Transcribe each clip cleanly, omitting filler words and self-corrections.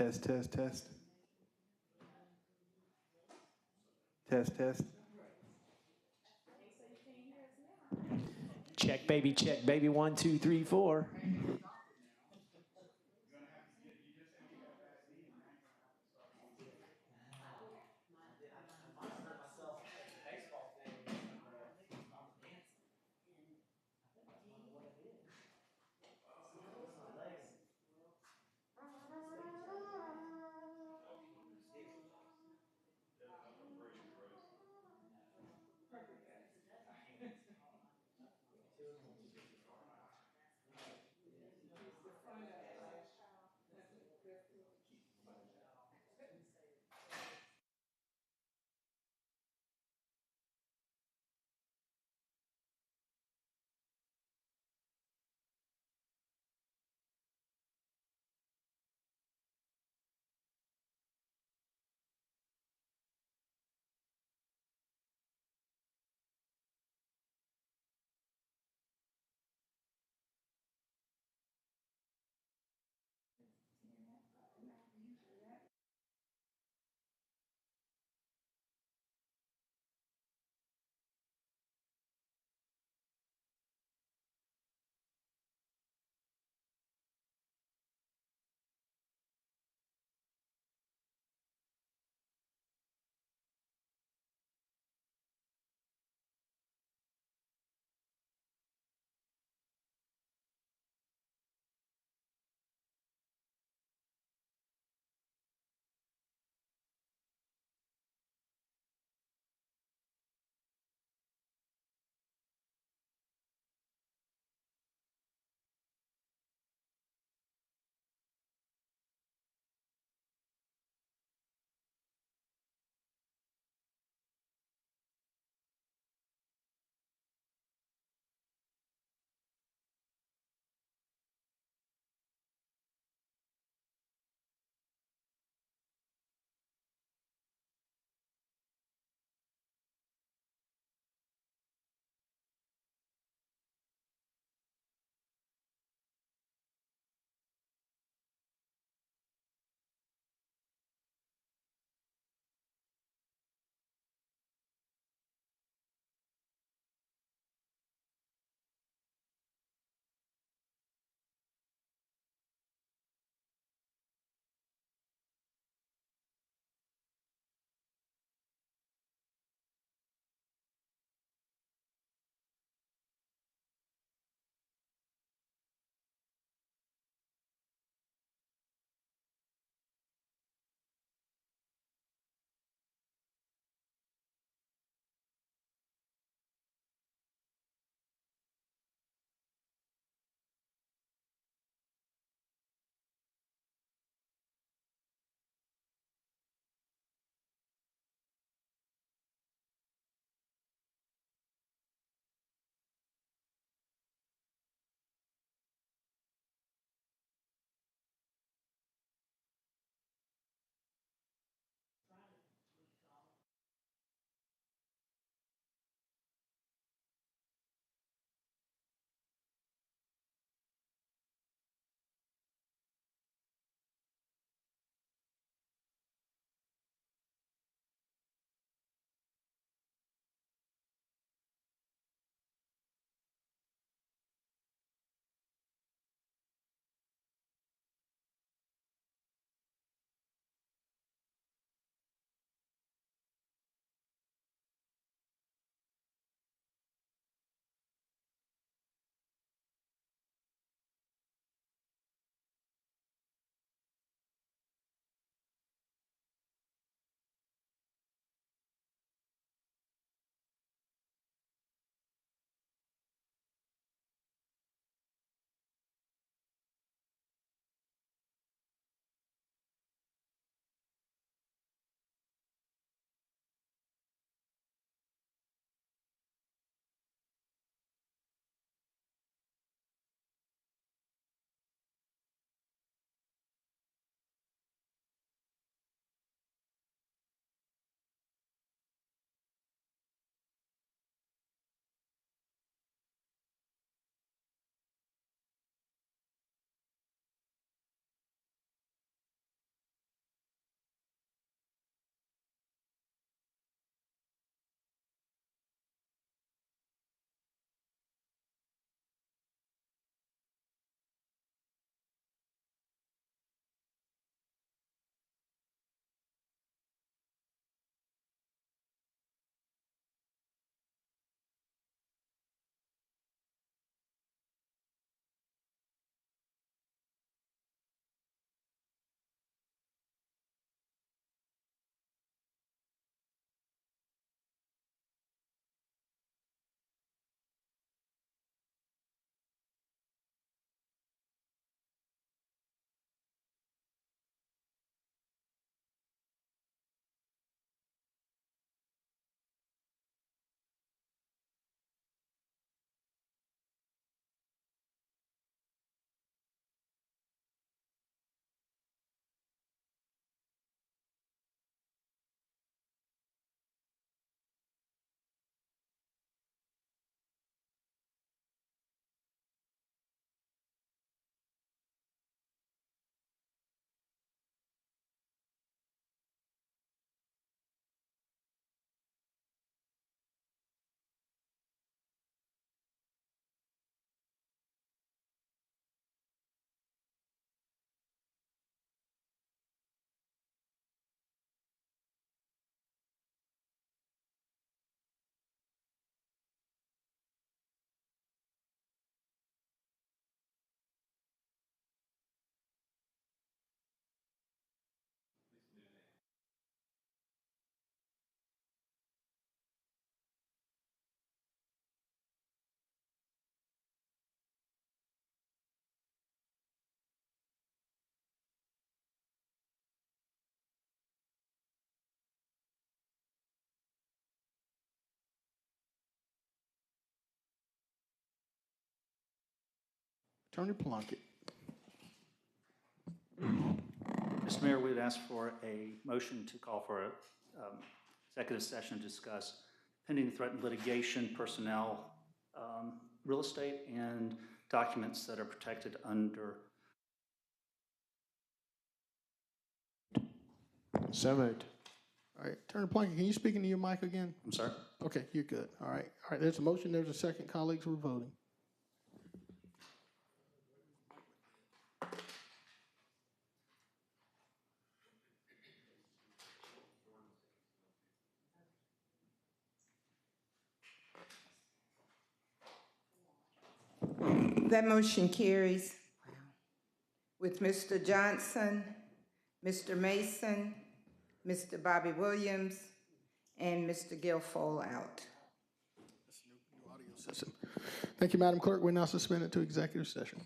Test, test, test. Test, test. Check, baby. 1, 2, 3, 4. Attorney Plunkett. Mr. Mayor, we would ask for a motion to call for a executive session to discuss pending threatened litigation, personnel, real estate, and documents that are protected under. So moved. All right, Attorney Plunkett, can you speak into your mic again? I'm sorry? Okay, you're good. All right, there's a motion, there's a second. Colleagues, we're voting. That motion carries with Mr. Johnson, Mr. Mason, Mr. Bobby Williams, and Mr. Guilfoyle out. System. Thank you, Madam Clerk. We're now suspended to executive session.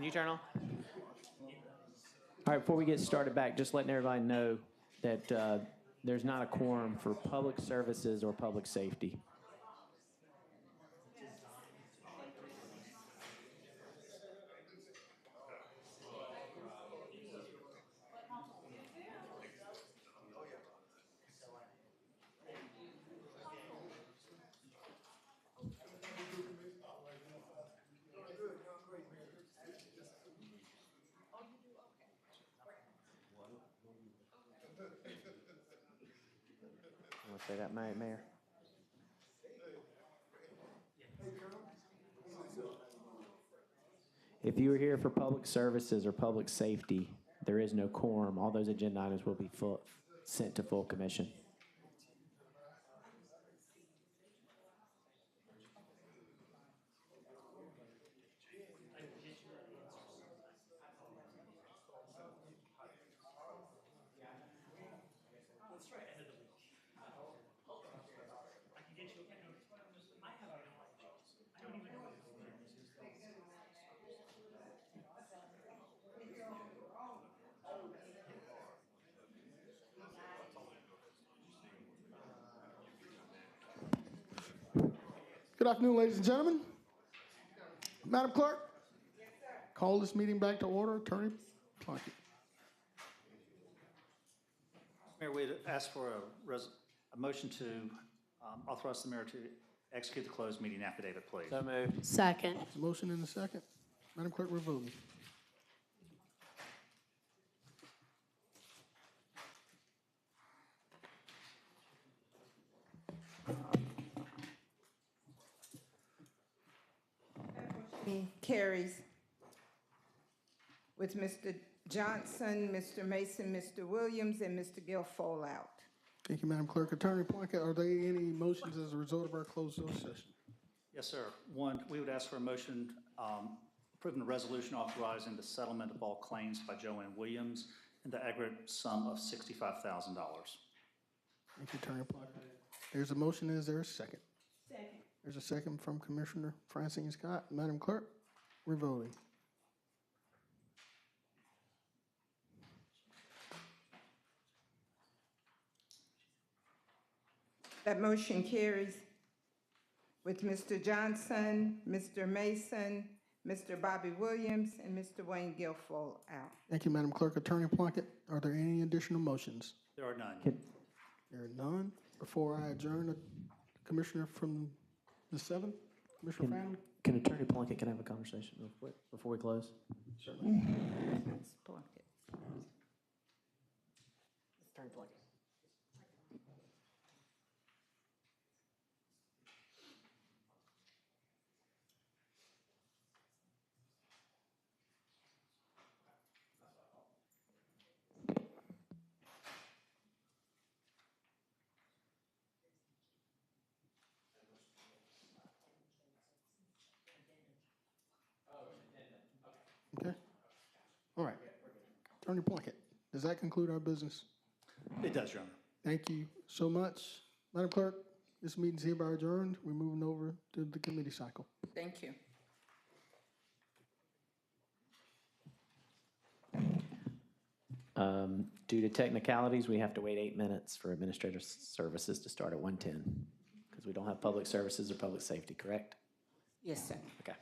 Can you turn on? All right, before we get started back, just letting everybody know that there's not a quorum for public services or public safety. You want to say that, Mayor? If you are here for public services or public safety, there is no quorum. All those agenda items will be sent to full commission. Good afternoon, ladies and gentlemen. Madam Clerk? Call this meeting back to order. Attorney Plunkett. Mayor, we'd ask for a motion to authorize the mayor to execute the closed meeting affidavit, please. So moved. Second. There's a motion and a second. Madam Clerk, we're voting. Carries with Mr. Johnson, Mr. Mason, Mr. Williams, and Mr. Guilfoyle out. Thank you, Madam Clerk. Attorney Plunkett, are there any motions as a result of our closed session? Yes, sir. One, we would ask for a motion approving a resolution authorizing the settlement of all claims by Joanne Williams in the aggregate sum of $65,000. Thank you, Attorney Plunkett. There's a motion. Is there a second? Second. There's a second from Commissioner Francine Scott. Madam Clerk, we're voting. That motion carries with Mr. Johnson, Mr. Mason, Mr. Bobby Williams, and Mr. Wayne Guilfoyle out. Thank you, Madam Clerk. Attorney Plunkett, are there any additional motions? There are none. There are none. Before I adjourn, a commissioner from the 7th, Commissioner Fallon? Can Attorney Plunkett can I have a conversation real quick before we close? Certainly. Ms. Plunkett. Attorney Plunkett. Okay. All right. Attorney Plunkett, does that conclude our business? It does, Your Honor. Thank you so much. Madam Clerk, this meeting's hereby adjourned. We're moving over to the committee cycle. Thank you. Due to technicalities, we have to wait 8 minutes for administrative services to start at 1:10 because we don't have public services or public safety, correct? Yes, sir. Okay.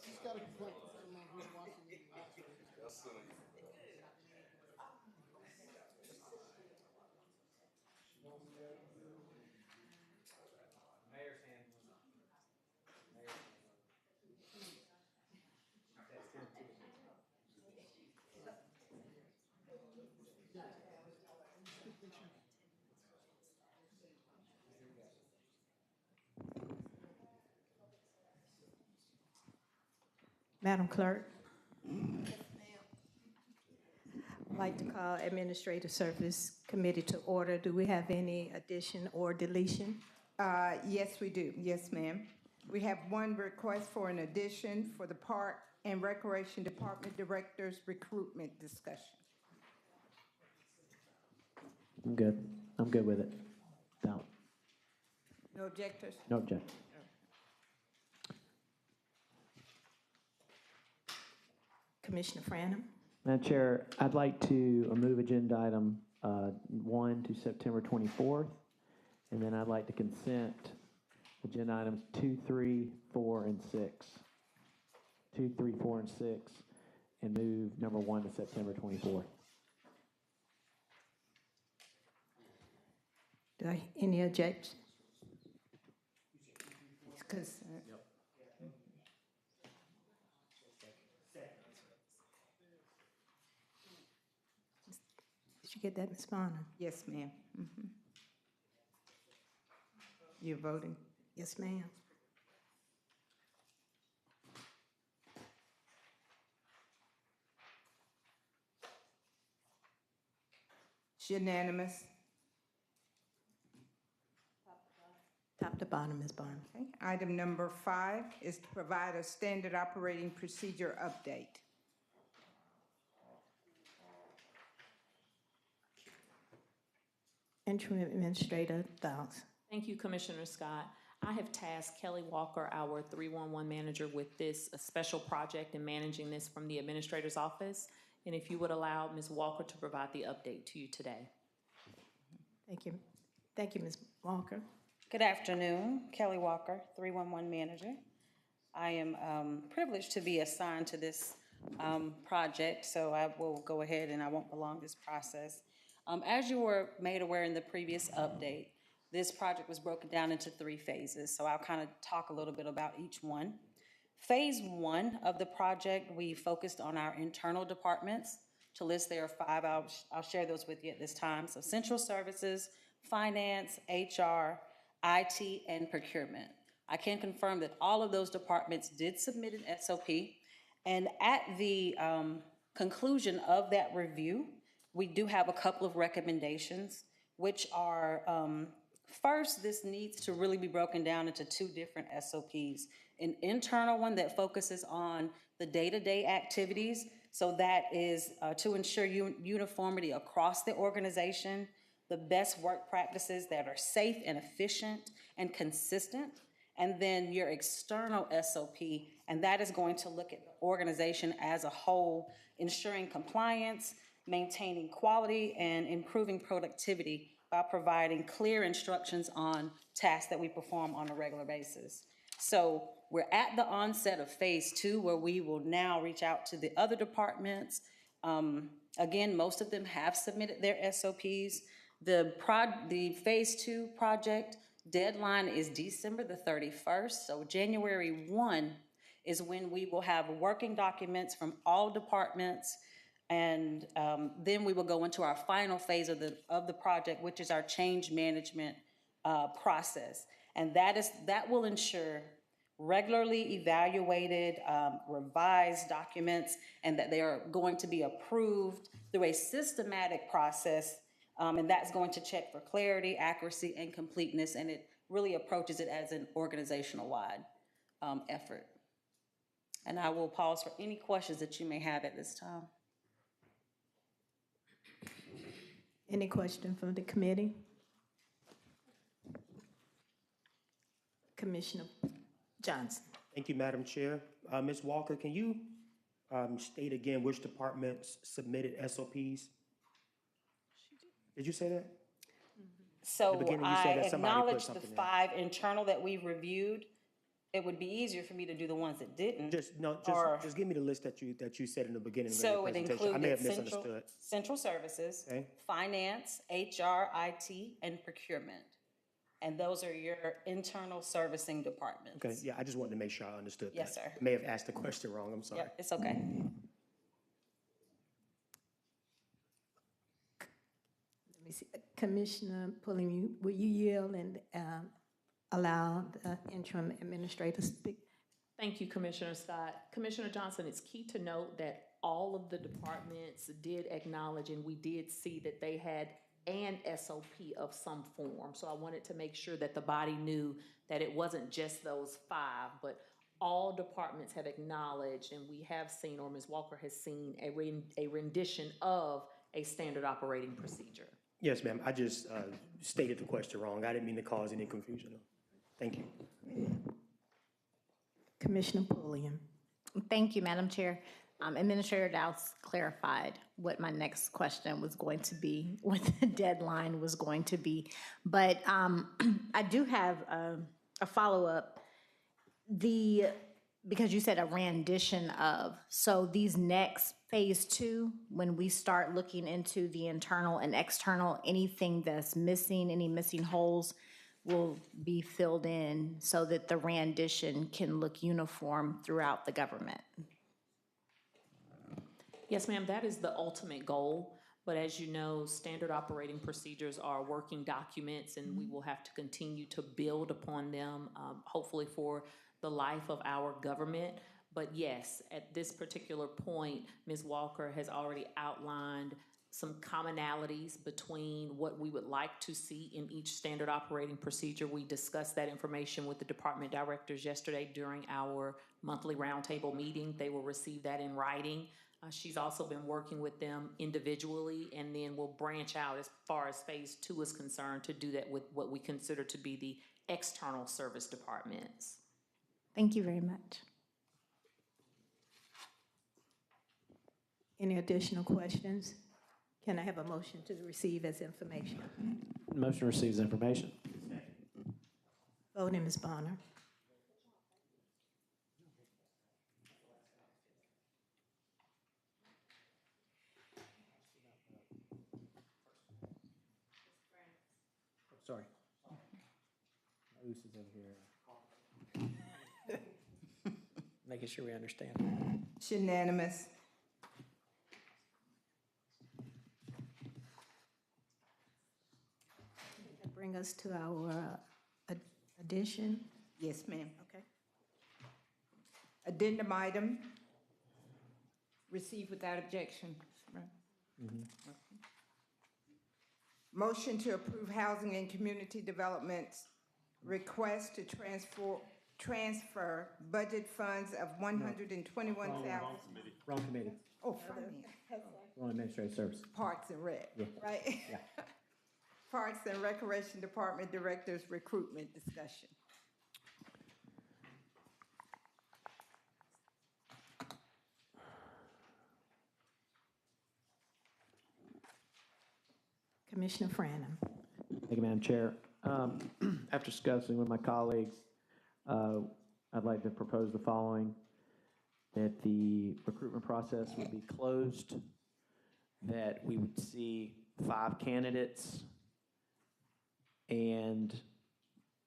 He's got a complaint from someone who's watching the last week. Madam Clerk. I'd like to call Administrative Service Committee to order. Do we have any addition or deletion? Yes, we do. Yes, ma'am. We have one request for an addition for the Park and Recreation Department Director's recruitment discussion. I'm good. I'm good with it. No, No objectors? no objection. Commissioner Franham. Madam Chair, I'd like to move agenda item 1 to September 24th, and then I'd like to consent agenda items 2, 3, 4, and 6. 2, 3, 4, and 6, and move number 1 to September 24th. Any objection? It's consent. Did you get that, Ms. Bonner? Yes, ma'am. Mhm. You're voting? Yes, ma'am. It's unanimous. Top to bottom, Ms. Bonner. Okay. Item number 5 is to provide a standard operating procedure update. Interim Administrator Dawes. Thank you, Commissioner Scott. I have tasked Kelly Walker, our 311 manager, with this special project and managing this from the administrator's office. And if you would allow Ms. Walker to provide the update to you today. Thank you. Thank you, Ms. Walker. Good afternoon, Kelly Walker, 311 manager. I am privileged to be assigned to this project, so I will go ahead and I won't prolong this process. As you were made aware in the previous update, this project was broken down into 3 phases, so I'll kind of talk a little bit about each one. Phase 1 of the project, we focused on our internal departments. To list, there are 5. I'll share those with you at this time. So central services, finance, HR, IT, and procurement. I can confirm that all of those departments did submit an SOP, and at the conclusion of that review, we do have a couple of recommendations, which are, first, this needs to really be broken down into 2 different SOPs. An internal one that focuses on the day-to-day activities, so that is to ensure uniformity across the organization, the best work practices that are safe and efficient and consistent, and then your external SOP, and that is going to look at the organization as a whole, ensuring compliance, maintaining quality, and improving productivity by providing clear instructions on tasks that we perform on a regular basis. So we're at the onset of phase 2, where we will now reach out to the other departments. Again, most of them have submitted their SOPs. The phase 2 project deadline is December the 31st, so January 1 is when we will have working documents from all departments, and then we will go into our final phase of the project, which is our change management process. And that will ensure regularly evaluated, revised documents, and that they are going to be approved through a systematic process. And that's going to check for clarity, accuracy, and completeness, and it really approaches it as an organizational-wide effort. And I will pause for any questions that you may have at this time. Any question from the committee? Commissioner Johnson. Thank you, Madam Chair. Ms. Walker, can you state again which departments submitted SOPs? Did you say that? So beginning, you I said that somebody put acknowledge the something in. 5 internal that we reviewed. It would be easier for me to do the ones that didn't. Just give me the list that you said in the beginning of So your it presentation. I may included have misunderstood. central services, Okay. finance, HR, IT, and procurement. And those are your internal servicing departments. Okay, yeah, I just wanted to make sure I understood that. Yes, sir. I may have asked the question wrong, I'm sorry. Yep, it's okay. Let me see. Commissioner Pulliam, will you yield and allow the interim administrator to speak? Thank you, Commissioner Scott. Commissioner Johnson, it's key to note that all of the departments did acknowledge, and we did see that they had an SOP of some form. So I wanted to make sure that the body knew that it wasn't just those 5, but all departments have acknowledged, and we have seen, or Ms. Walker has seen, a rendition of a standard operating procedure. Yes, ma'am, I just stated the question wrong. I didn't mean to cause any confusion. Thank you. Commissioner Pulliam. Thank you, Madam Chair. Administrator Dowse clarified what my next question was going to be, what the deadline was going to be. But I do have a follow-up. Because you said a rendition of, so these next phase 2, when we start looking into the internal and external, anything that's missing, any missing holes will be filled in so that the rendition can look uniform throughout the government. Yes, ma'am, that is the ultimate goal. But as you know, standard operating procedures are working documents, and we will have to continue to build upon them, hopefully for the life of our government. But yes, at this particular point, Ms. Walker has already outlined some commonalities between what we would like to see in each standard operating procedure. We discussed that information with the department directors yesterday during our monthly roundtable meeting. They will receive that in writing. She's also been working with them individually, and then we'll branch out as far as phase 2 is concerned to do that with what we consider to be the external service departments. Thank you very much. Any additional questions? Can I have a motion to receive as information? Motion receives information. Voting, Ms. Bonner. Sorry. Moose is over here. Making sure we understand. It's unanimous. That bring us to our addition. Yes, ma'am. Okay. Addendum item, received without objection. Right. Okay. Motion to approve Housing and Community Development's request to transfer budget funds of $121,000. Wrong committee. Oh, finance. Wrong administrative service. Parks and Rec, Yeah. right? Yeah. Parks and Recreation Department Director's recruitment discussion. Commissioner Franham. Thank you, Madam Chair. After discussing with my colleagues, I'd like to propose the following: that the recruitment process would be closed, that we would see 5 candidates, and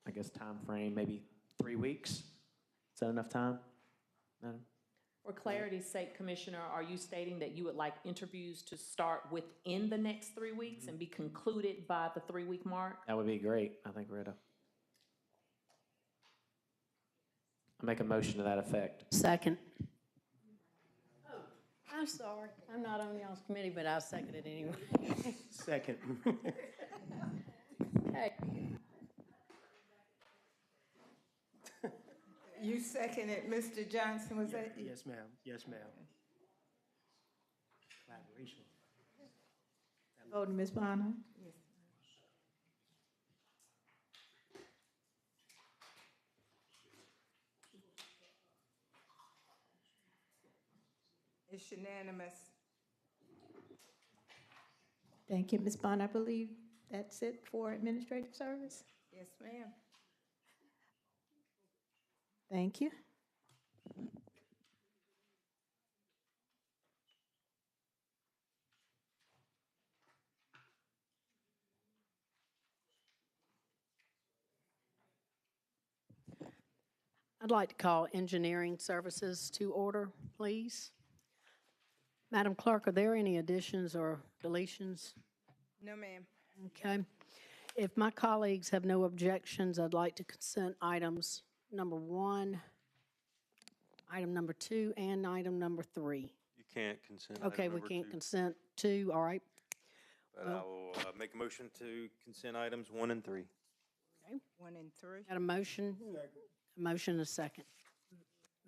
I guess time frame, maybe 3 weeks. Is that enough time, Madam? For clarity's sake, Commissioner, are you stating that you would like interviews to start within the next 3 weeks and be concluded by the 3-week mark? That would be great. I think we're at a... I make a motion to that effect. Second. Oh, I'm sorry. I'm not on y'all's committee, but I'll second it anyway. Second. Okay. You seconded, Mr. Johnson, was that you? Yes, ma'am. Yes, ma'am. Collaboration. Voting, Ms. Bonner. Yes. It's unanimous. Thank you, Ms. Bonner. I believe that's it for administrative service. Yes, ma'am. Thank you. I'd like to call engineering services to order, please. Madam Clerk, are there any additions or deletions? No, ma'am. Okay. If my colleagues have no objections, I'd like to consent items number 1, item number 2, and item number 3. You can't consent. item Okay, we number can't 2, consent 2, all right. But I will make a motion to consent items 1 and 3. Okay. 1 and 3. Got a motion? A motion and a second.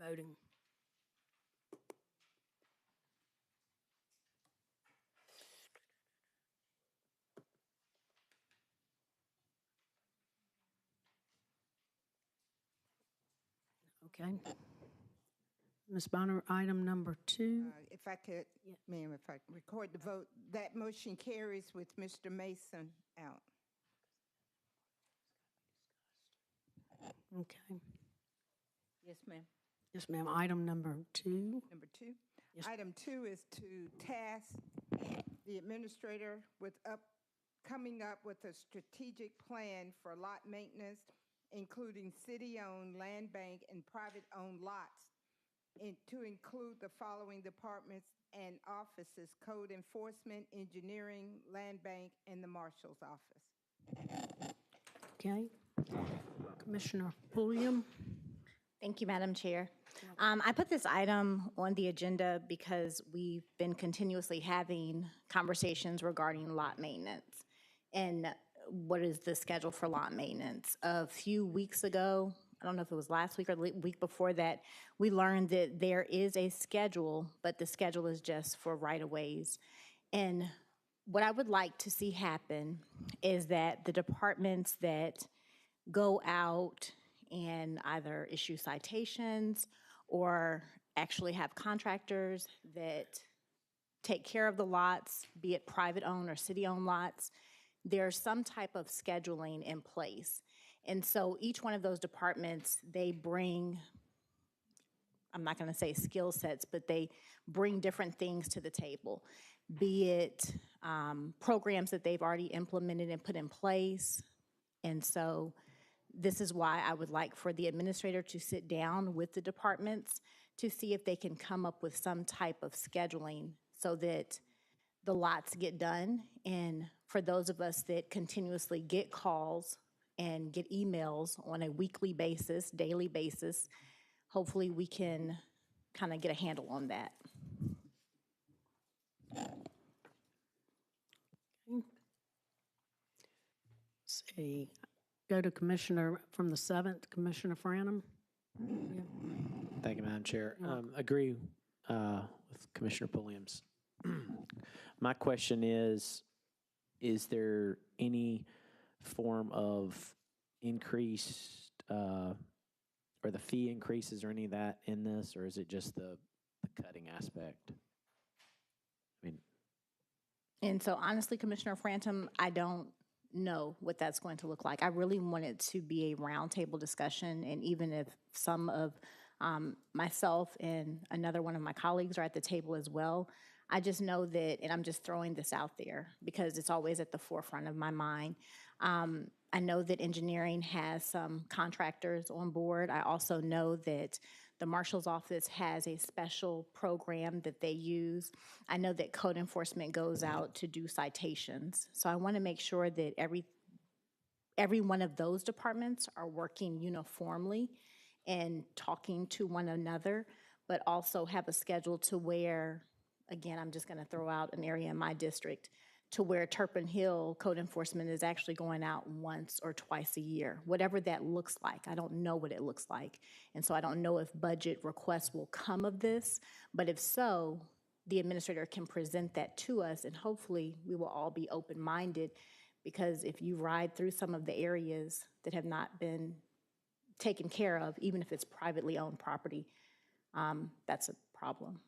Voting. Okay. Ms. Bonner, item number 2. If I could, ma'am, if I could record the vote, that motion carries with Mr. Mason out. Okay. Yes, ma'am. Yes, ma'am. Item number 2. Number 2. Yes. Item 2 is to task the administrator with coming up with a strategic plan for lot maintenance, including city-owned land bank and private-owned lots, and to include the following departments and offices: code enforcement, engineering, land bank, and the marshal's office. Okay. Commissioner Pulliam. Thank you, Madam Chair. I put this item on the agenda because we've been continuously having conversations regarding lot maintenance and what is the schedule for lot maintenance. A few weeks ago, I don't know if it was last week or the week before that, we learned that there is a schedule, but the schedule is just for right-of-ways. And what I would like to see happen is that the departments that go out and either issue citations or actually have contractors that take care of the lots, be it private-owned or city-owned lots. There's some type of scheduling in place. And so each one of those departments, they bring, I'm not going to say skill sets, but they bring different things to the table, be it programs that they've already implemented and put in place. And so this is why I would like for the administrator to sit down with the departments to see if they can come up with some type of scheduling so that the lots get done. And for those of us that continuously get calls and get emails on a weekly basis, daily basis, hopefully we can kind of get a handle on that. See, go to Commissioner from the 7th, Commissioner Franham. Thank you, Madam Chair. Agree with Commissioner Pulliam's. My question is there any form of increased, or the fee increases or any of that in this, or is it just the cutting aspect? I mean, And so honestly, Commissioner Frantum, I don't know what that's going to look like. I really want it to be a roundtable discussion, and even if some of myself and another one of my colleagues are at the table as well, I just know that, and I'm just throwing this out there because it's always at the forefront of my mind. I know that engineering has some contractors on board. I also know that the Marshal's Office has a special program that they use. I know that code enforcement goes out to do citations. So I want to make sure that every one of those departments are working uniformly and talking to one another, but also have a schedule to where, again, I'm just going to throw out an area in my district, to where Turpin Hill code enforcement is actually going out once or twice a year, whatever that looks like. I don't know what it looks like. And so I don't know if budget requests will come of this, but if so, the administrator can present that to us, and hopefully we will all be open-minded, because if you ride through some of the areas that have not been taken care of, even if it's privately owned property, that's a problem.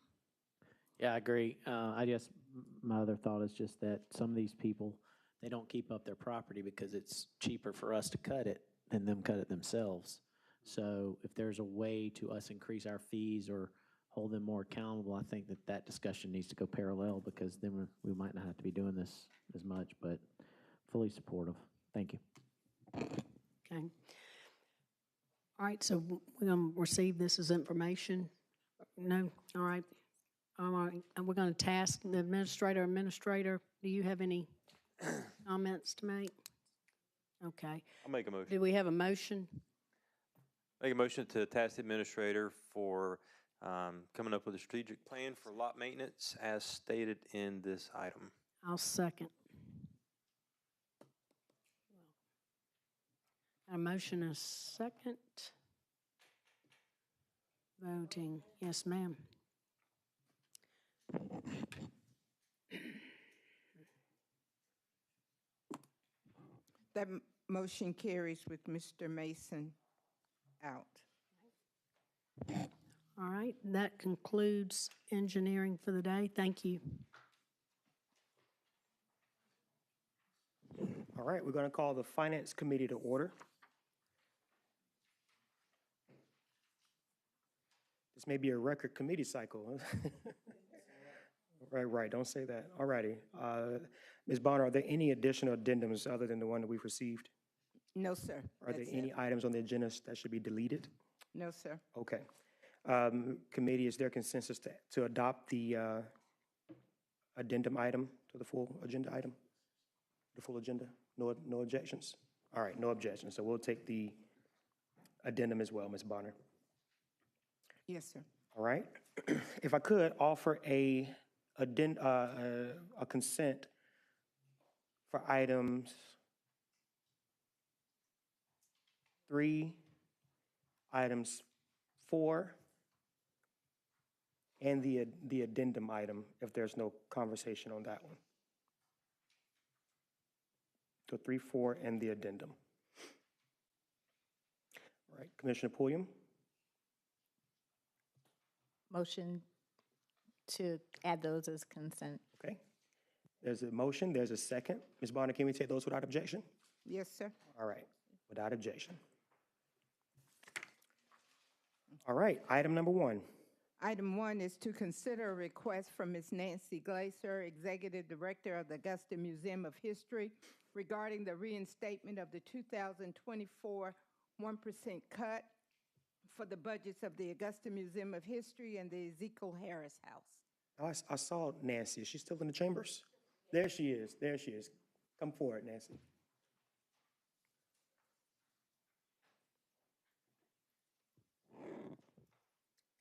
yeah, I agree. I guess my other thought is just that some of these people, they don't keep up their property because it's cheaper for us to cut it than them cut it themselves. So if there's a way to us increase our fees or hold them more accountable, I think that discussion needs to go parallel, because then we might not have to be doing this as much, but fully supportive. Thank you. Okay. All right, so we're going to receive this as information? No? All right. All right, and we're going to task the administrator. Administrator, do you have any comments to make? Okay. I'll make a motion. Do we have a motion? Make a motion to task the administrator for coming up with a strategic plan for lot maintenance as stated in this item. I'll second. A motion and a second. Voting. Yes, ma'am. That motion carries with Mr. Mason out. All right, that concludes engineering for the day. Thank you. All right, we're going to call the Finance Committee to order. This may be a record committee cycle. Right, don't say that. All righty. Ms. Bonner, are there any additional addendums other than the one that we've received? No, sir. Are there That's any it. items on the agenda that should be deleted? No, sir. Okay. Committee, is there consensus to adopt the addendum item to the full agenda item? The full agenda? No objections? All right, no objections. So we'll take the addendum as well, Ms. Bonner. Yes, sir. All right. If I could offer a consent for items 3, items 4, and the addendum item, if there's no conversation on that one. So 3, 4, and the addendum. All right, Commissioner Pulliam, Motion to add those as consent. okay. There's a motion, there's a second. Ms. Bonner, can we take those without objection? Yes, sir. All right, without objection. All right, item number 1. Item 1 is to consider a request from Ms. Nancy Glaser, Executive Director of the Augusta Museum of History, regarding the reinstatement of the 2024 1% cut for the budgets of the Augusta Museum of History and the Ezekiel Harris House. Oh, I saw Nancy. Is she still in the chambers? There she is. There she is. Come forward, Nancy.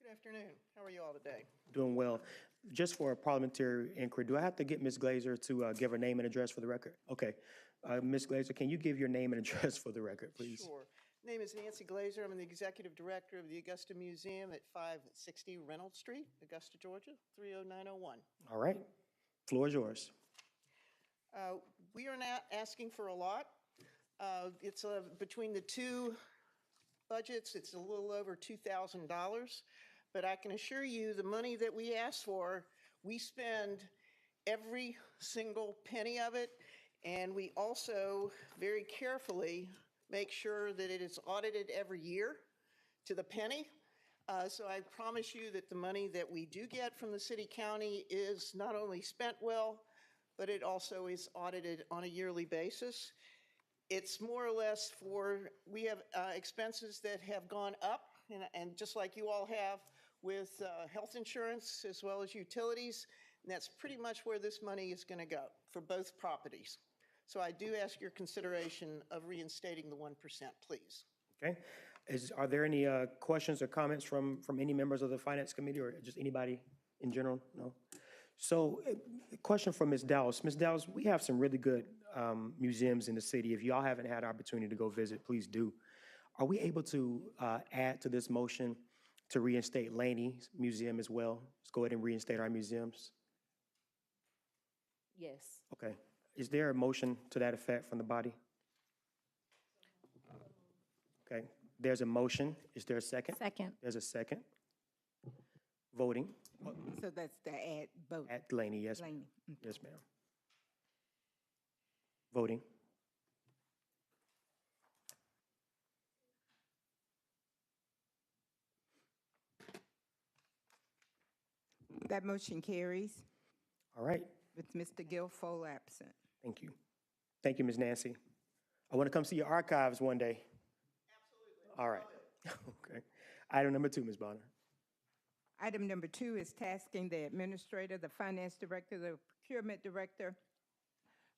Good afternoon. How are you all today? Doing well. Just for a parliamentary inquiry, do I have to get Ms. Glazer to give her name and address for the record? Okay. Ms. Glazer, can you give your name and address for the record, please? Sure. Name is Nancy Glazer. I'm the Executive Director of the Augusta Museum at 560 Reynolds Street, Augusta, Georgia, 30901. All right. Floor is yours. We are not asking for a lot. It's between the two budgets, it's a little over $2,000. But I can assure you the money that we ask for, we spend every single penny of it. And we also very carefully make sure that it is audited every year to the penny. So I promise you that the money that we do get from the city county is not only spent well, but it also is audited on a yearly basis. It's more or less we have expenses that have gone up, and just like you all have with health insurance as well as utilities, and that's pretty much where this money is going to go for both properties. So I do ask your consideration of reinstating the 1%, please. Okay. Are there any questions or comments from any members of the Finance Committee or just anybody in general? No? So a question from Ms. Dowles. Ms. Dowles, we have some really good museums in the city. If y'all haven't had opportunity to go visit, please do. Are we able to add to this motion to reinstate Laney's Museum as well? Let's go ahead and reinstate our museums. Yes. Okay. Is there a motion to that effect from the body? Okay. There's a motion. Is there a second? Second. There's a second. Voting. So that's the add vote. At Laney, yes. Laney. Yes, ma'am. Voting. That motion carries All right. with Mr. Guilfoyle absent. Thank you. Thank you, Ms. Nancy. I want to come see your archives one day. Absolutely. All right. Okay. Item number 2, Ms. Bonner. Item number 2 is tasking the administrator, the finance director, the procurement director,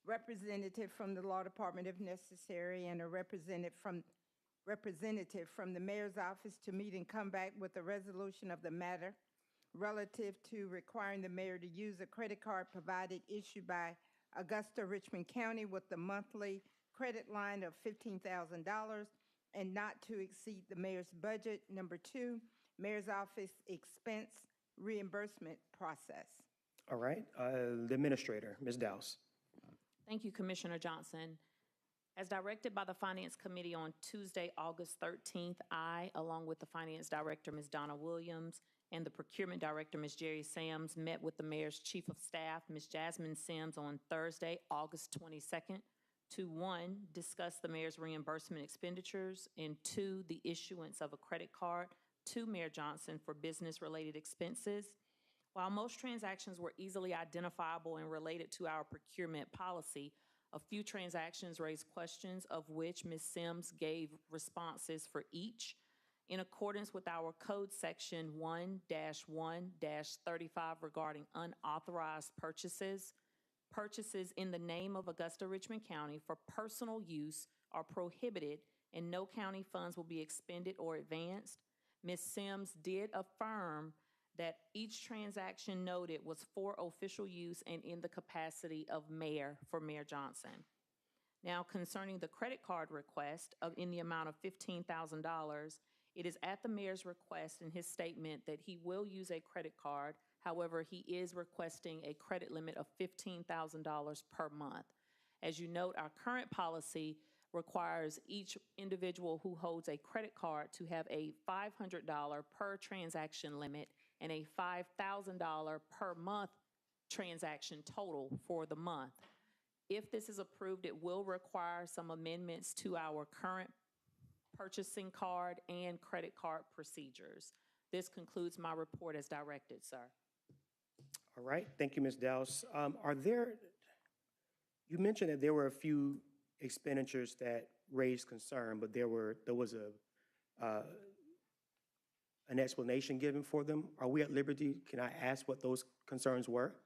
representative from the law department if necessary, and a representative from the mayor's office to meet and come back with a resolution of the matter relative to requiring the mayor to use a credit card provided issued by Augusta, Richmond County with the monthly credit line of $15,000 and not to exceed the mayor's budget. Number 2, mayor's office expense reimbursement process. All right. The administrator, Ms. Dowse. Thank you, Commissioner Johnson. As directed by the Finance Committee on Tuesday, August 13th, I, along with the Finance Director, Ms. Donna Williams, and the Procurement Director, Ms. Jerry Sams, met with the Mayor's Chief of Staff, Ms. Jasmine Sims, on Thursday, August 22nd, to 1, discuss the Mayor's reimbursement expenditures, and 2, the issuance of a credit card to Mayor Johnson for business-related expenses. While most transactions were easily identifiable and related to our procurement policy, a few transactions raised questions, of which Ms. Sims gave responses for each. In accordance with our code section 1-1-35 regarding unauthorized purchases, purchases in the name of Augusta, Richmond County for personal use are prohibited and no county funds will be expended or advanced. Ms. Sims did affirm that each transaction noted was for official use and in the capacity of mayor for Mayor Johnson. Now, concerning the credit card request in the amount of $15,000, it is at the mayor's request in his statement that he will use a credit card. However, he is requesting a credit limit of $15,000 per month. As you note, our current policy requires each individual who holds a credit card to have a $500 per transaction limit and a $5,000 per month transaction total for the month. If this is approved, it will require some amendments to our current purchasing card and credit card procedures. This concludes my report as directed, sir. All right, thank you, Ms. Dowse. You mentioned that there were a few expenditures that raised concern, but there was an explanation given for them. Are we at liberty? Can I ask what those concerns were?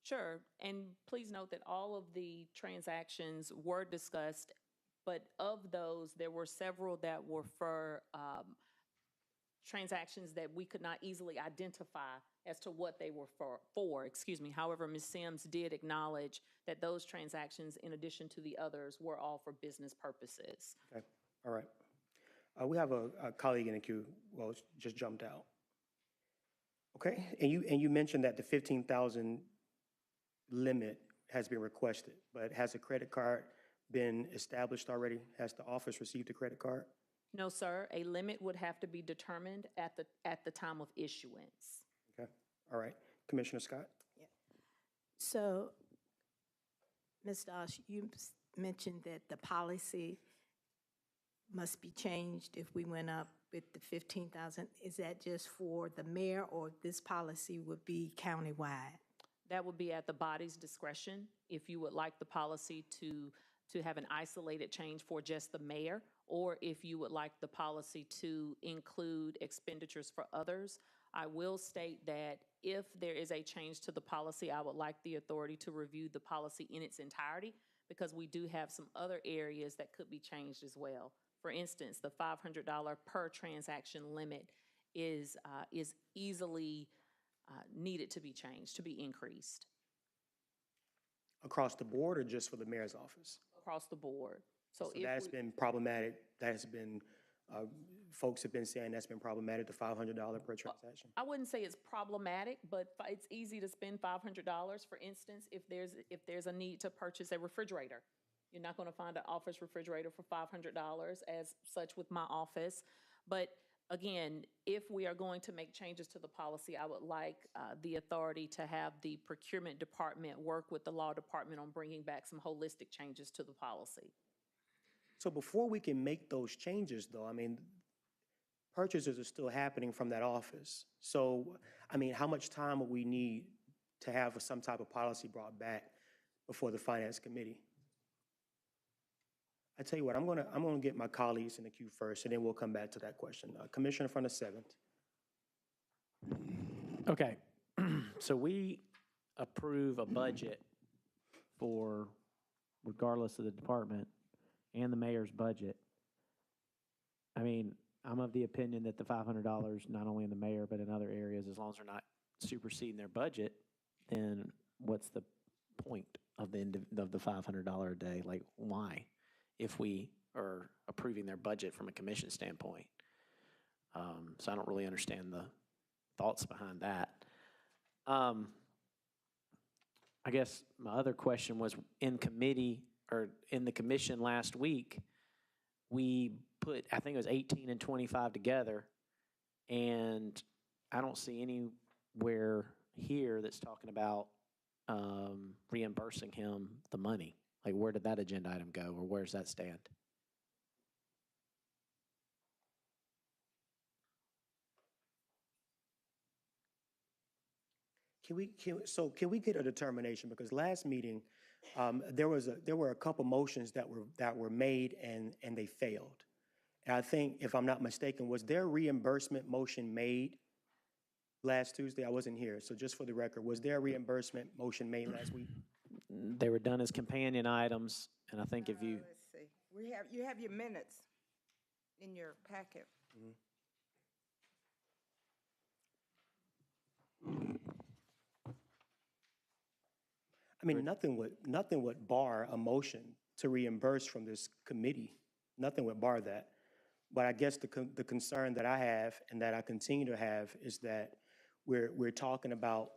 Sure, and please note that all of the transactions were discussed, but of those, there were several that were for transactions that we could not easily identify as to what they were for. However, Ms. Sims did acknowledge that those transactions, in addition to the others, were all for business purposes. Okay, all right. We have a colleague in the queue, well, just jumped out. Okay, and you mentioned that the 15,000 limit has been requested, but has a credit card been established already? Has the office received a credit card? No, sir, a limit would have to be determined at the time of issuance. Okay, all right. Commissioner Scott? So, Ms. Doss, you mentioned that the policy must be changed if we went up with the 15,000. Is that just for the mayor, or this policy would be countywide? That would be at the body's discretion. If you would like the policy to have an isolated change for just the mayor, or if you would like the policy to include expenditures for others. I will state that if there is a change to the policy, I would like the authority to review the policy in its entirety, because we do have some other areas that could be changed as well. For instance, the $500 per transaction limit is easily needed to be changed, to be increased. Across the board or just for the mayor's office? Across the board. So that's been problematic. That has been, folks have been saying that's been problematic, the $500 per transaction? I wouldn't say it's problematic, but it's easy to spend $500. For instance, if there's a need to purchase a refrigerator, you're not going to find an office refrigerator for $500 as such with my office. But again, if we are going to make changes to the policy, I would like the authority to have the procurement department work with the law department on bringing back some holistic changes to the policy. So before we can make those changes, though, I mean, purchases are still happening from that office. So, I mean, how much time will we need to have some type of policy brought back before the Finance Committee? I tell you what, I'm gonna get my colleagues in the queue first, and then we'll come back to that question. Commissioner from the 7th. Okay, so we approve a budget for, regardless of the department, and the mayor's budget. I mean, I'm of the opinion that the $500, not only in the mayor, but in other areas, as long as they're not superseding their budget, then what's the point of the $500 a day? Like, why? If we are approving their budget from a commission standpoint. So I don't really understand the thoughts behind that. I guess my other question was, in committee, or in the commission last week, we put, I think it was 18 and 25 together, and I don't see anywhere here that's talking about reimbursing him the money. Like, where did that agenda item go, or where does that stand? Can we get a determination? Because last meeting, there were a couple motions that were made and they failed. And I think, if I'm not mistaken, was there a reimbursement motion made last Tuesday? I wasn't here, so just for the record, was there a reimbursement motion made last week? They were done as companion items, and I think if you... Let's see. You have your minutes in your packet. I mean, nothing would bar a motion to reimburse from this committee. Nothing would bar that. But I guess the concern that I have, and that I continue to have, is that we're talking about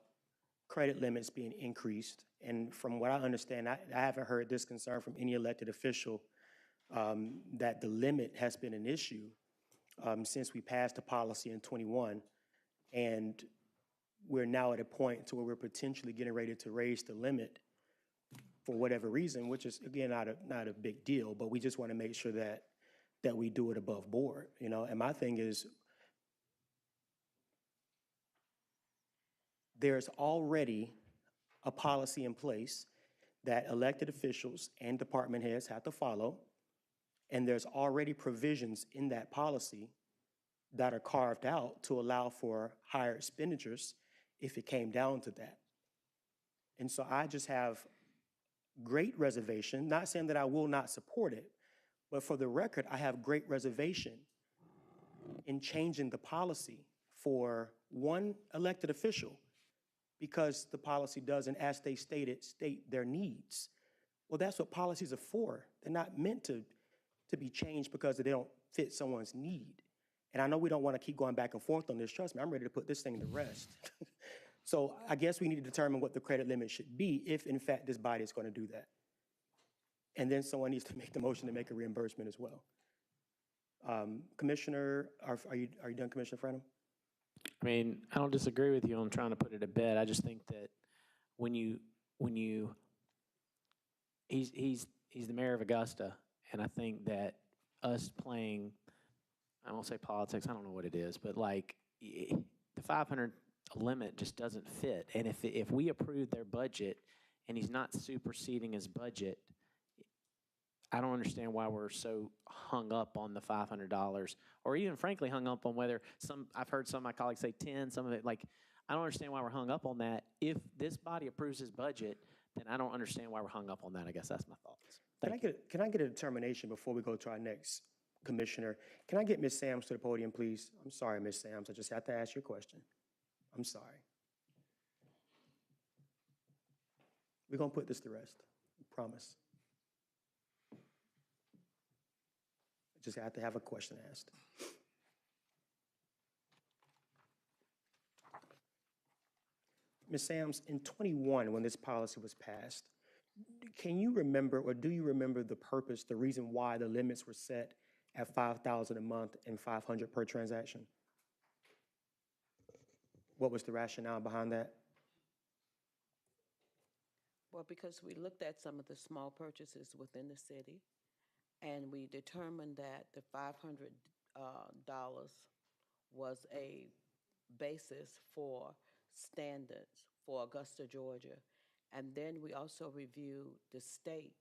credit limits being increased. And from what I understand, I haven't heard this concern from any elected official that the limit has been an issue since we passed the policy in '21, and we're now at a point to where we're potentially getting ready to raise the limit for whatever reason, which is, again, not a big deal, but we just want to make sure that we do it above board, you know? And my thing is, there's already a policy in place that elected officials and department heads have to follow, and there's already provisions in that policy that are carved out to allow for higher expenditures if it came down to that. And so I just have great reservation, not saying that I will not support it, but for the record, I have great reservation in changing the policy for one elected official because the policy doesn't, as they stated, state their needs. Well, that's what policies are for. They're not meant to be changed because they don't fit someone's need. And I know we don't want to keep going back and forth on this. Trust me, I'm ready to put this thing to rest. So I guess we need to determine what the credit limit should be if, in fact, this body is going to do that. And then someone needs to make the motion to make a reimbursement as well. Commissioner, are you done, Commissioner Frenham? I mean, I don't disagree with you on trying to put it to bed. I just think that he's the mayor of Augusta, and I think that us playing, I won't say politics, I don't know what it is, but like the 500 limit just doesn't fit. And if we approve their budget and he's not superseding his budget, I don't understand why we're so hung up on the $500, or even frankly hung up on whether I've heard some of my colleagues say 10, some of it, like, I don't understand why we're hung up on that. If this body approves his budget, then I don't understand why we're hung up on that. I guess that's my thoughts. Can I get a determination before we go to our next commissioner? Can I get Ms. Sams to the podium, please? I'm sorry, Ms. Sams, I just have to ask you a question. I'm sorry. We're gonna put this to rest, I promise. Just have to have a question asked. Ms. Sams, in '21, when this policy was passed, can you remember, or do you remember the purpose, the reason why the limits were set at $5,000 a month and $500 per transaction? What was the rationale behind that? Well, because we looked at some of the small purchases within the city, and we determined that the $500 was a basis for standards for Augusta, Georgia. And then we also reviewed the state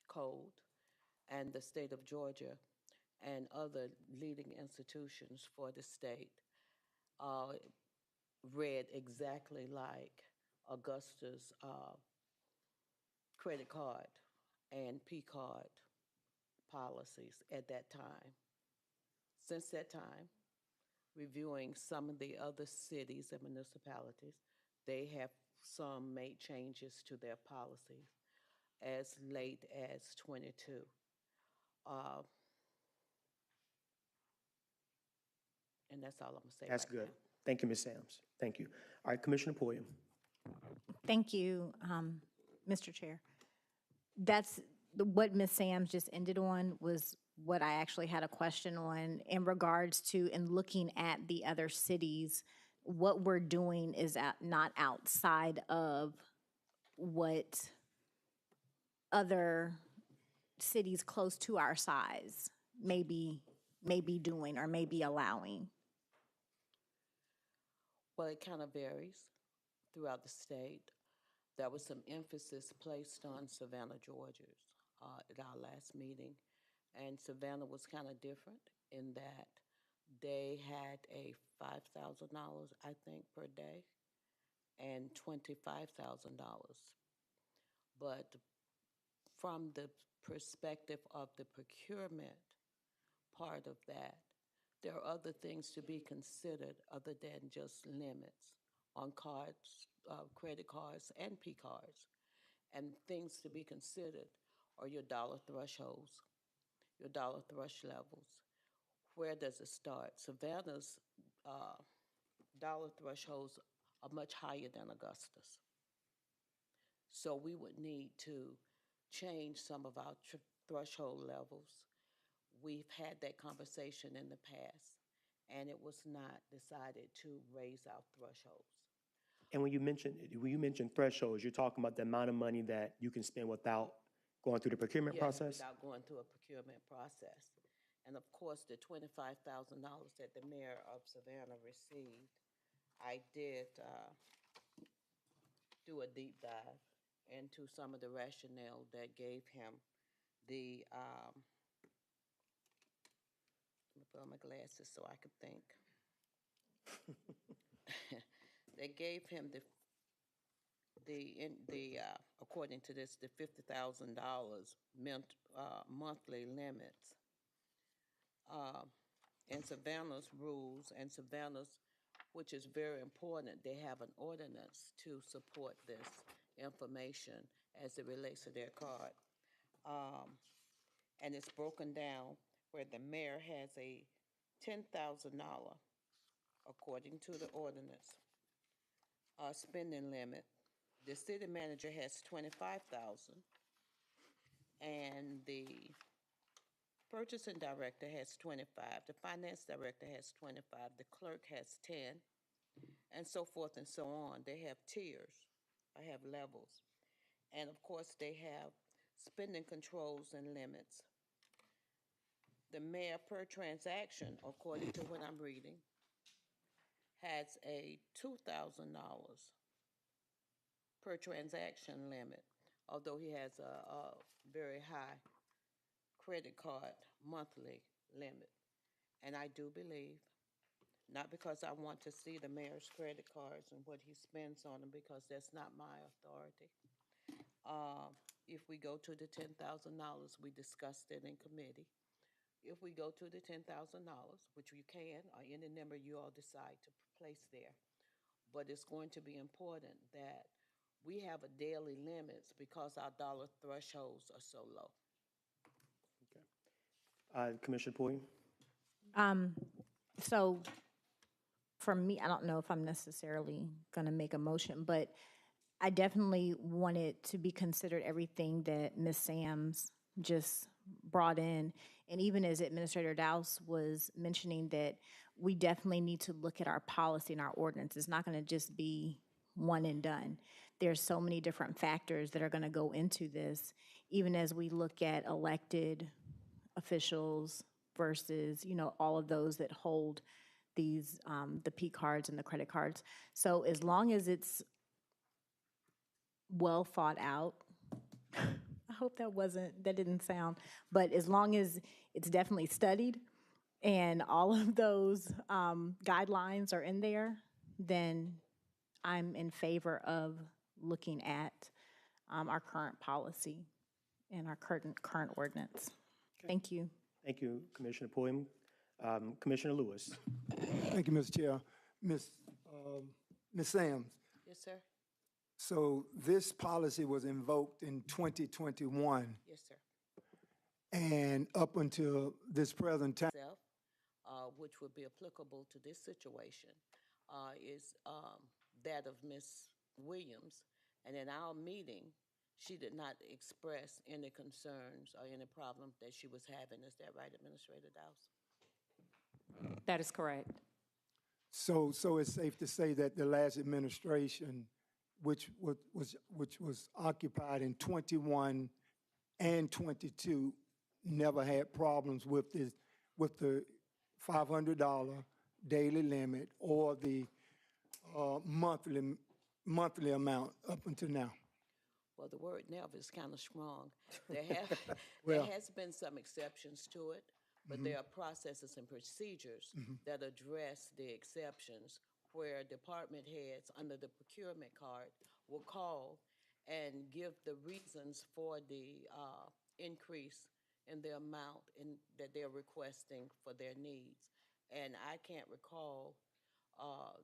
code and the state of Georgia and other leading institutions for the state read exactly like Augusta's credit card and P card policies at that time. Since that time, reviewing some of the other cities and municipalities, they have some made changes to their policies as late as '22. And that's all I'm gonna say. That's right good. now. Thank you, Ms. Sams. Thank you. All right, Commissioner Pulliam. Thank you, Mr. Chair. That's what Ms. Sams just ended on was what I actually had a question on in regards to, in looking at the other cities, what we're doing is not outside of what other cities close to our size may be doing or may be allowing. Well, it kind of varies throughout the state. There was some emphasis placed on Savannah, Georgia, at our last meeting. And Savannah was kind of different in that they had a $5,000, I think, per day and $25,000. But from the perspective of the procurement part of that, there are other things to be considered other than just limits on cards, credit cards, and P cards. And things to be considered are your dollar thresholds, your dollar thrush levels. Where does it start? Savannah's dollar thresholds are much higher than Augusta's. So we would need to change some of our threshold levels. We've had that conversation in the past, and it was not decided to raise our thresholds. And when you mention thresholds, you're talking about the amount of money that you can spend without going through the procurement Yeah, process? without going through a procurement process. And of course, the $25,000 that the mayor of Savannah received, I did do a deep dive into some of the rationale that gave him the, let me put on my glasses so I could think. They gave him according to this, the $50,000 monthly limits. In Savannah's rules and Savannah's, which is very important, they have an ordinance to support this information as it relates to their card. And it's broken down where the mayor has a $10,000, according to the ordinance, spending limit. The city manager has 25,000, and the purchasing director has 25, the finance director has 25, the clerk has 10, and so forth and so on. They have tiers, I have levels. And of course, they have spending controls and limits. The mayor per transaction, according to what I'm reading, has a $2,000 per transaction limit, although he has a very high credit card monthly limit. And I do believe, not because I want to see the mayor's credit cards and what he spends on them, because that's not my authority. If we go to the $10,000, we discussed it in committee. If we go to the $10,000, which you can, or any number you all decide to place there, but it's going to be important that we have a daily limits because our dollar thresholds are so low. Commissioner Poyer? So for me, I don't know if I'm necessarily going to make a motion, but I definitely wanted to be considered everything that Ms. Sams just brought in. And even as Administrator Dowse was mentioning that we definitely need to look at our policy and our ordinance. It's not going to just be one and done. There's so many different factors that are going to go into this, even as we look at elected officials versus, all of those that hold these, the P cards and the credit cards. So as long as it's well thought out, I hope that didn't sound, but as long as it's definitely studied and all of those guidelines are in there, then I'm in favor of looking at our current policy and our current ordinance. Thank you. Thank you, Commissioner Poyer. Commissioner Lewis? Thank you, Mr. Chair. Ms. Sams, Yes, sir? so this policy was invoked in 2021, Yes, sir. and up until this present time, Which would be applicable to this situation, is that of Ms. Williams. And in our meeting, she did not express any concerns or any problem that she was having. Is that right, Administrator Dowse? That is correct. so it's safe to say that the last administration, which was occupied in 21 and 22, never had problems with the $500 daily limit or the monthly amount up until now. Well, the word never is kind of strong. There Well- has been some exceptions to it, but there are processes and procedures that address the exceptions where department heads under the procurement card will call and give the reasons for the increase in the amount that they're requesting for their needs. And I can't recall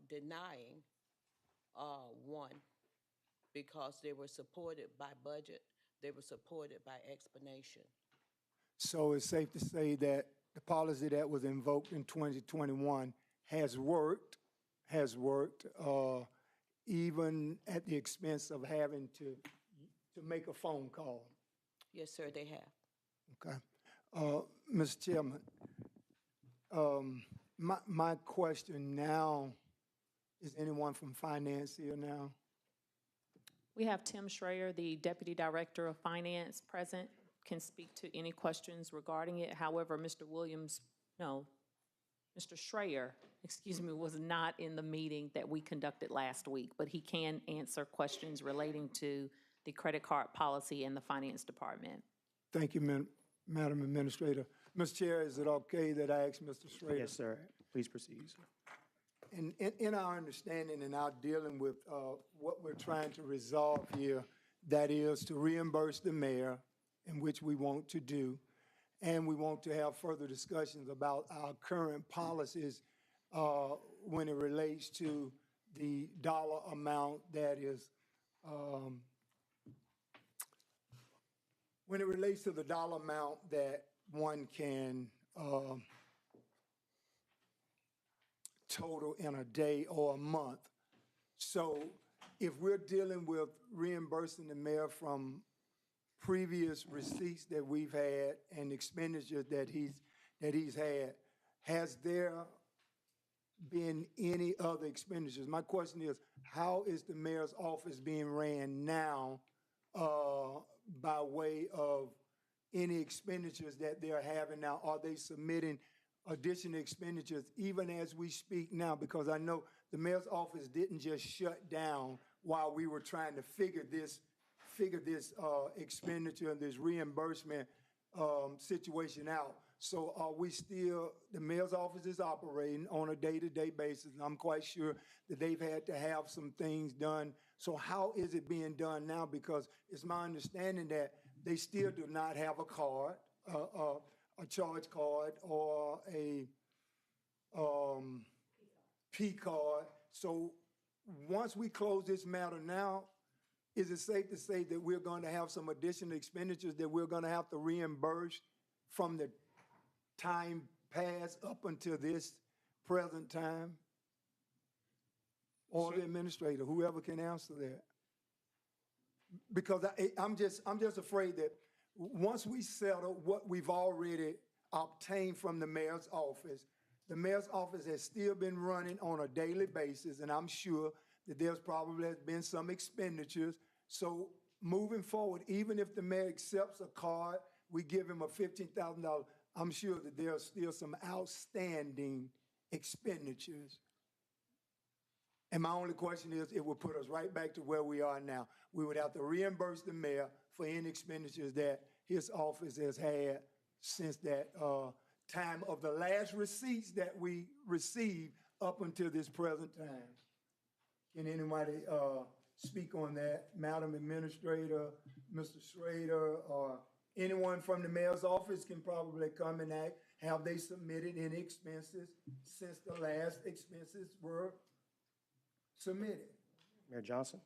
denying one, because they were supported by budget, they were supported by explanation. So it's safe to say that the policy that was invoked in 2021 has worked, even at the expense of having to make a phone call. Yes, sir, they have. Okay. Mr. Chairman, my question now, is anyone from finance here now? We have Tim Schreier, the Deputy Director of Finance, present, can speak to any questions regarding it. However, Mr. Schreier, excuse me, was not in the meeting that we conducted last week, but he can answer questions relating to the credit card policy and the Finance Department. Thank you, Madam Administrator. Mr. Chair, is it okay that I ask Mr. Schrader? Yes, sir. Please proceed, sir. In our understanding and our dealing with what we're trying to resolve here, that is to reimburse the mayor, in which we want to do, and we want to have further discussions about our current policies when it relates to the dollar amount that is, when it relates to the dollar amount that one can total in a day or a month. So if we're dealing with reimbursing the mayor from previous receipts that we've had and expenditures that he's had, has there been any other expenditures? My question is, how is the mayor's office being ran now by way of any expenditures that they're having now? Are they submitting additional expenditures even as we speak now? Because I know the mayor's office didn't just shut down while we were trying to figure this expenditure and this reimbursement situation out. So are we still, the mayor's office is operating on a day-to-day basis, and I'm quite sure that they've had to have some things done. So how is it being done now? Because it's my understanding that they still do not have a card, a charge card or a P card. So once we close this matter now, is it safe to say that we're going to have some additional expenditures that we're going to have to reimburse from the time past up until this present time? Or the administrator, whoever can answer that. Because I'm just afraid that once we settle what we've already obtained from the mayor's office has still been running on a daily basis, and I'm sure that there's probably been some expenditures. So moving forward, even if the mayor accepts a card, we give him a $15,000, I'm sure that there's still some outstanding expenditures. And my only question is, it would put us right back to where we are now. We would have to reimburse the mayor for any expenditures that his office has had since that time of the last receipts that we received up until this present time. Can anybody speak on that? Madam Administrator, Mr. Schrader, or anyone from the mayor's office can probably come and act. Have they submitted any expenses since the last expenses were submitted? Mayor Johnson?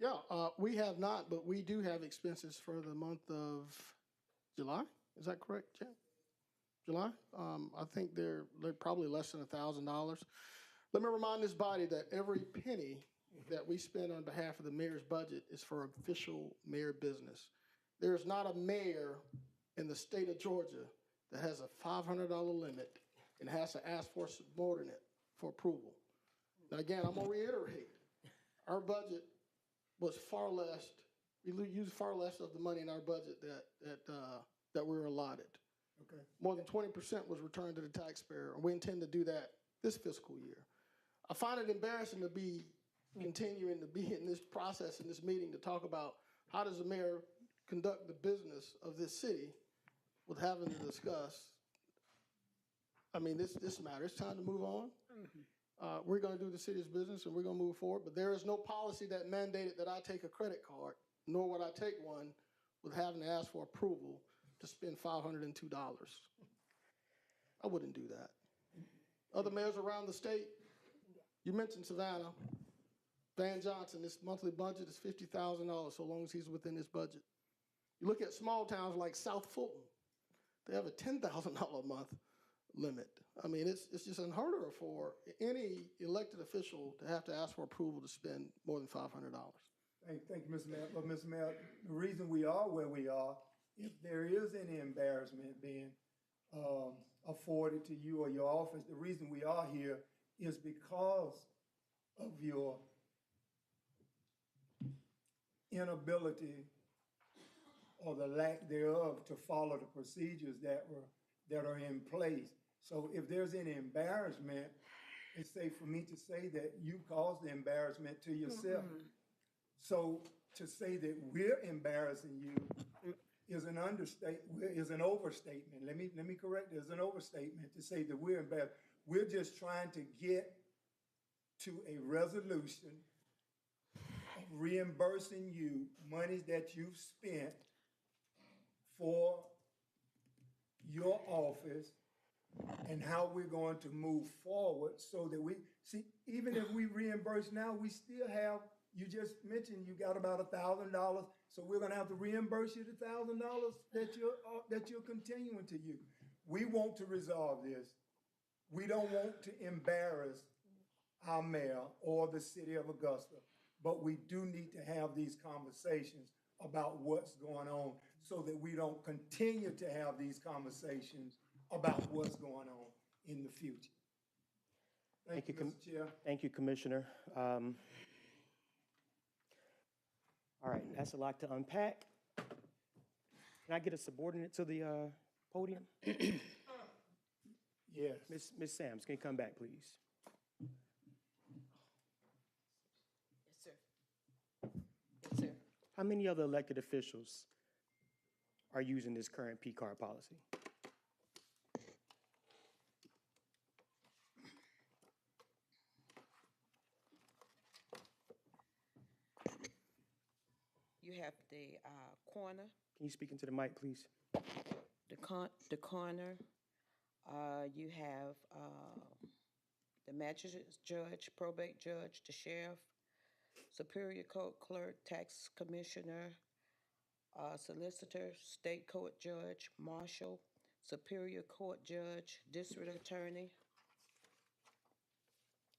Yeah, we have not, but we do have expenses for the month of July. Is that correct, Jim? July? I think they're probably less than $1,000. Let me remind this body that every penny that we spend on behalf of the mayor's budget is for official mayor business. There is not a mayor in the state of Georgia that has a $500 limit and has to ask for a subordinate for approval. Now, again, I'm going to reiterate, our budget was far less, we used far less of the money in our budget that we were allotted. Okay. More than 20% was returned to the taxpayer, and we intend to do that this fiscal year. I find it embarrassing to be continuing to be in this process, in this meeting, to talk about how does the mayor conduct the business of this city with having to discuss, I mean, this matter. It's time to move on. We're going to do the city's business, and we're going to move forward, but there is no policy that mandated that I take a credit card, nor would I take one with having to ask for approval to spend $502. I wouldn't do that. Other mayors around the state, you mentioned Savannah. Van Johnson, this monthly budget is $50,000 so long as he's within his budget. You look at small towns like South Fulton, they have a $10,000 a month limit. I mean, it's just unheard of for any elected official to have to ask for approval to spend more than $500. Thank you, Mr. Mayor. But Mr. Mayor, the reason we are where we are if there is any embarrassment being afforded to you or your office, the reason we are here is because of your inability or the lack thereof to follow the procedures that are in place. So if there's any embarrassment, it's safe for me to say that you caused the embarrassment to yourself. So to say that we're embarrassing you is an overstatement. Let me correct it. It's an overstatement to say that we're embarrassed. We're just trying to get to a resolution of reimbursing you monies that you've spent for your office and how we're going to move forward so that we, see, even if we reimburse now, we still have, you just mentioned you got about $1,000, so we're gonna have to reimburse you the $1,000 that you're continuing to use. We want to resolve this. We don't want to embarrass our mayor or the city of Augusta, but we do need to have these conversations about what's going on so that we don't continue to have these conversations about what's going on in the future. Thank you, Mr. Chair. Thank you, Commissioner. All right, that's a lot to unpack. Can I get a subordinate to the podium? Yes. Ms. Sams, can you come back, please? Yes, sir. Yes, sir. How many other elected officials are using this current P-card policy? You have the corner, Can you speak into the mic, please? the corner. You have the magistrate judge, probate judge, the sheriff, superior court clerk, tax commissioner, solicitor, state court judge, marshal, superior court judge, district attorney.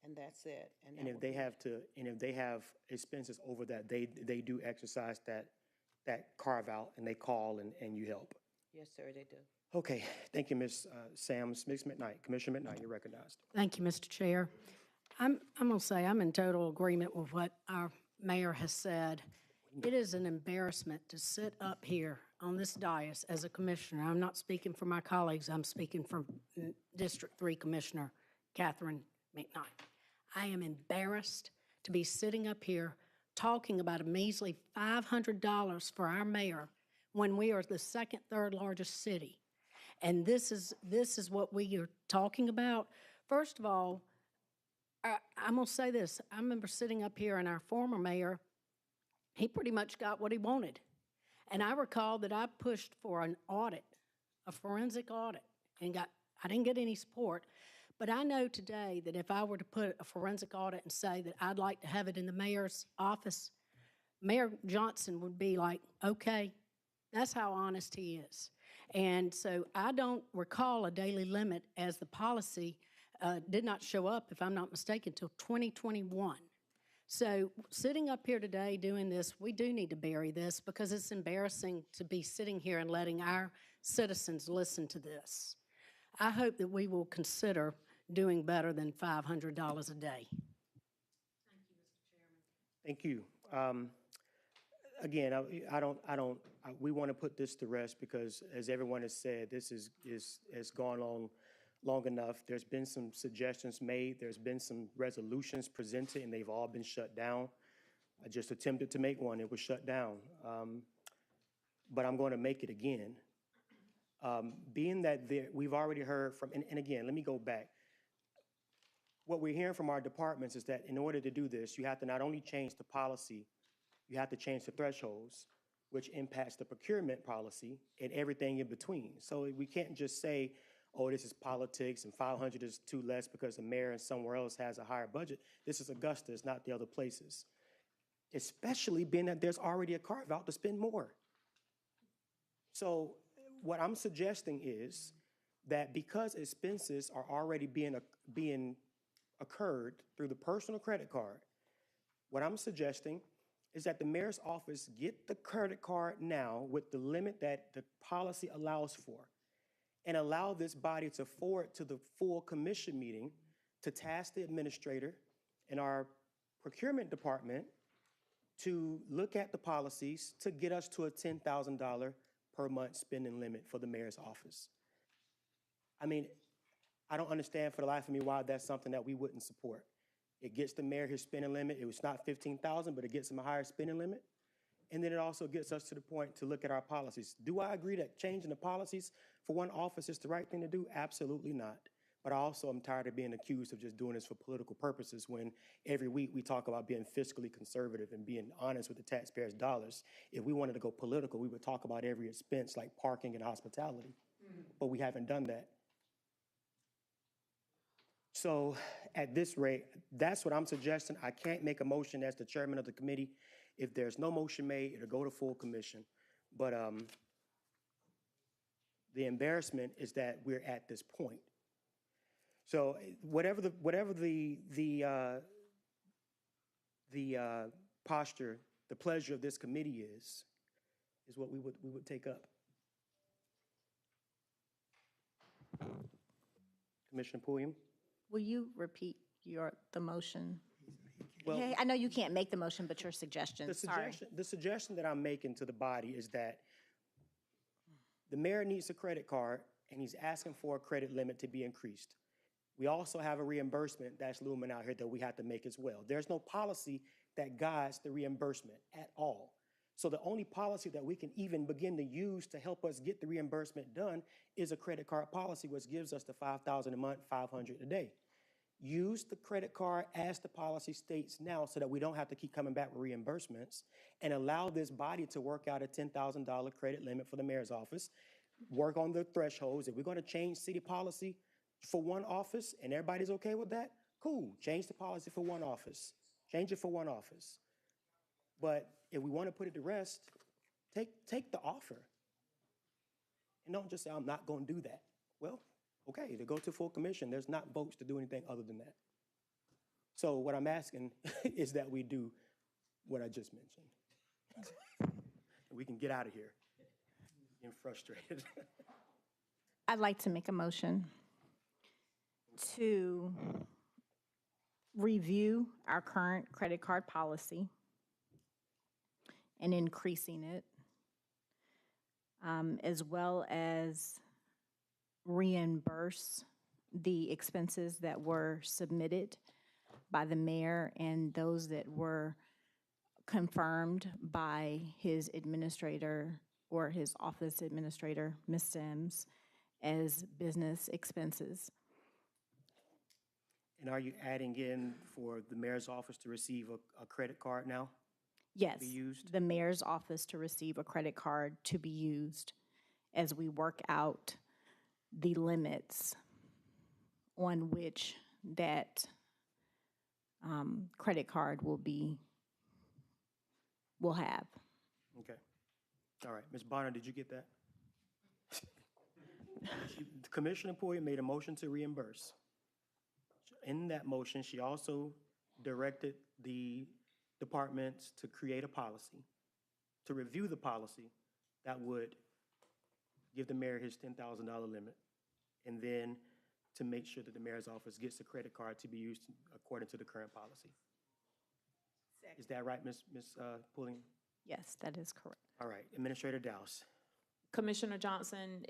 And that's it. And that if would they be- have to, and if they have expenses over that, they do exercise that carve out and they call and you help. Yes, sir, they do. Okay, thank you, Ms. Sams. Ms. McKnight, Commissioner McKnight, you're recognized. Thank you, Mr. Chair. I'm going to say I'm in total agreement with what our mayor has said. It is an embarrassment to sit up here on this dais as a commissioner. I'm not speaking for my colleagues. I'm speaking for District 3 Commissioner Catherine McKnight. I am embarrassed to be sitting up here talking about a measly $500 for our mayor when we are the second, third largest city. And this is what we are talking about. First of all, I'm going to say this. I remember sitting up here and our former mayor, he pretty much got what he wanted. And I recall that I pushed for an audit, a forensic audit, and I didn't get any support. But I know today that if I were to put a forensic audit and say that I'd like to have it in the mayor's office, Mayor Johnson would be like, okay, that's how honest he is. And so I don't recall a daily limit as the policy did not show up, if I'm not mistaken, until 2021. So sitting up here today doing this, we do need to bury this because it's embarrassing to be sitting here and letting our citizens listen to this. I hope that we will consider doing better than $500 a day. Thank you. Again, we want to put this to rest because, as everyone has said, this has gone on long enough. There's been some suggestions made. There's been some resolutions presented, and they've all been shut down. I just attempted to make one. It was shut down. But I'm going to make it again. Being that we've already heard from, and again, let me go back. What we're hearing from our departments is that in order to do this, you have to not only change the policy, you have to change the thresholds, which impacts the procurement policy and everything in between. So we can't just say, oh, this is politics and 500 is too less because the mayor and somewhere else has a higher budget. This is Augusta, it's not the other places. Especially being that there's already a carve out to spend more. So what I'm suggesting is that because expenses are already being occurred through the personal credit card, what I'm suggesting is that the mayor's office get the credit card now with the limit that the policy allows for, and allow this body to forward to the full commission meeting to task the administrator and our procurement department to look at the policies to get us to a $10,000 per month spending limit for the mayor's office. I mean, I don't understand for the life of me why that's something that we wouldn't support. It gets the mayor his spending limit. It was not 15,000, but it gets him a higher spending limit. And then it also gets us to the point to look at our policies. Do I agree that changing the policies for one office is the right thing to do? Absolutely not. But I also am tired of being accused of just doing this for political purposes when every week we talk about being fiscally conservative and being honest with the taxpayers' dollars. If we wanted to go political, we would talk about every expense like parking and hospitality. But we haven't done that. So at this rate, that's what I'm suggesting. I can't make a motion as the chairman of the committee. If there's no motion made, it'll go to full commission. But the embarrassment is that we're at this point. So whatever the posture, the pleasure of this committee is what we would take up. Commissioner Pulliam? Will you repeat the motion? Well, Hey, I know you can't make the motion, but your suggestion, sorry. The suggestion that I'm making to the body is that the mayor needs a credit card, and he's asking for a credit limit to be increased. We also have a reimbursement that's looming out here that we have to make as well. There's no policy that guides the reimbursement at all. So the only policy that we can even begin to use to help us get the reimbursement done is a credit card policy, which gives us the $5,000 a month, $500 a day. Use the credit card as the policy states now so that we don't have to keep coming back with reimbursements, and allow this body to work out a $10,000 credit limit for the mayor's office, work on the thresholds. If we're going to change city policy for one office and everybody's okay with that, cool, change the policy for one office. Change it for one office. But if we want to put it to rest, take the offer. And don't just say, I'm not going to do that. Well, okay, to go to full commission, there's not votes to do anything other than that. So what I'm asking is that we do what I just mentioned. We can get out of here. I'm frustrated. I'd like to make a motion to review our current credit card policy and increasing it, as well as reimburse the expenses that were submitted by the mayor and those that were confirmed by his administrator or his office administrator, Ms. Sims, as business expenses. And are you adding in for the mayor's office to receive a credit card now? Yes, Be used? the mayor's office to receive a credit card to be used as we work out the limits on which that credit card will have. Okay. All right. Ms. Bonner, did you get that? Commissioner Poyer made a motion to reimburse. In that motion, she also directed the departments to create a policy, to review the policy that would give the mayor his $10,000 limit, and then to make sure that the mayor's office gets the credit card to be used according to the current policy. Is that right, Ms. Pulliam? Yes, that is correct. All right. Administrator Dowse. Commissioner Johnson,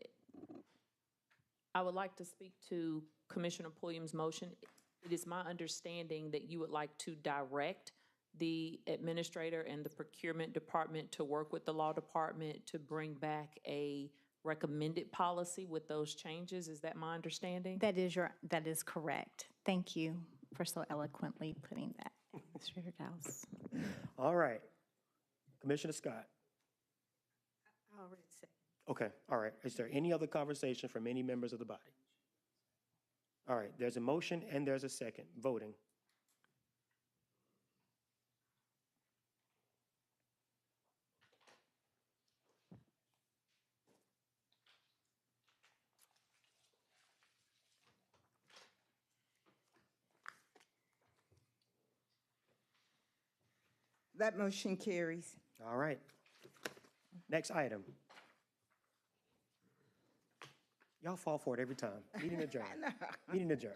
I would like to speak to Commissioner Pulliam's motion. It is my understanding that you would like to direct the administrator and the procurement department to work with the law department to bring back a recommended policy with those changes. Is that my understanding? That is correct. Thank you for so eloquently putting that, Administrator Dowse. All right. Commissioner Scott. I already said. Okay, all right. Is there any other conversation from any members of the body? All right, there's a motion and there's a second. Voting. That motion carries. All right. Next item. Y'all fall for it every time. Meeting adjourned. Meeting adjourned.